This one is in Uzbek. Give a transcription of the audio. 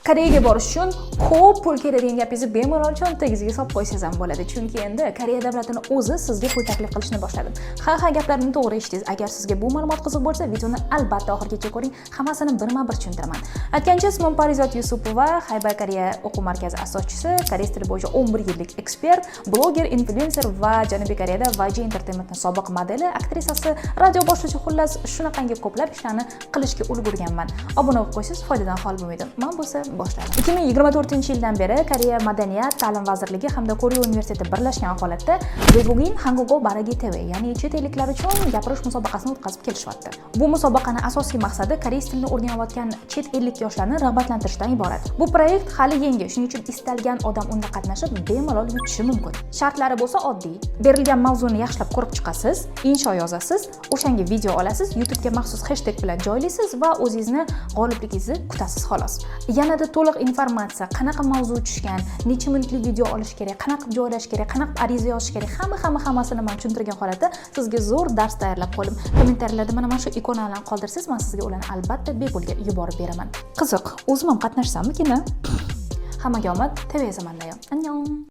Koreyaga borish uchun ko'p pul kerak degan gapingizni bemalol cho'ntagingizga solib qo'ysangiz ham bo'ladi. Chunki endi Koreya davlatining o'zi sizga pul taklif qilishni boshladi. Ha, gaplarimni to'g'ri eshitdingiz. Agar sizga bu ma'lumot qiziq bo'lsa, videoni albatta oxirigacha ko'ring. Hammasini birma-bir tushuntiraman. Aytgancha, ismim Parizod Yusupova, Xaybar Koreya o'quv markazi asoschisi, koreys tili bo'yicha 11 yillik ekspert, bloger, influencer va Janubiy Koreyada YG Entertainmentning sobiq modeli, aktrisasi, radio boshlovchi, xullas shunaqangi ko'plab ishlarni qilishga ulgurganman. Obuna bo'lib qo'ysangiz foydadan xoli bo'lmaydi. Men bo'lsa boshladim. 2024-yildan beri Koreya Madaniyat, Ta'lim vazirligi hamda Koreya universiteti birlashgan holatda Webugin Hangugo Baragi TV, ya'ni chet elliklar uchun gapirish musobaqasini o'tkazib kelishyapti. Bu musobaqaning asosiy maqsadi koreys tilini o'rganayotgan chet ellik yoshlarni rag'batlantirishdan iborat. Bu proyekt hali yangi, shuning uchun istalgan odam unda qatnashib bemalol yutishi mumkin. Shartlari bo'lsa oddiy. Berilgan mavzuni yaxshilab ko'rib chiqasiz, insho yozasiz, o'shanga video olasiz, YouTube'ga maxsus hashtag bilan joylaysiz va o'zingizni g'olibligingizni kutasiz xolos. Yanada to'liq informatsiya, qanaqa mavzu tushgan, necha minutlik video olish kerak, qanaqa joylash kerak, qanaqa ariza yozish kerak, hammasini men tushuntirgan holatda sizga zo'r dars tayyorlab qo'ydim. Kommentariylarda mana shu ikonalarni qoldirsangiz, men sizga ularni albatta bepulga yuborib beraman. Qiziq, o'zim ham qatnashsammikin? Hammaga omad, TV zamonda. Annyeong.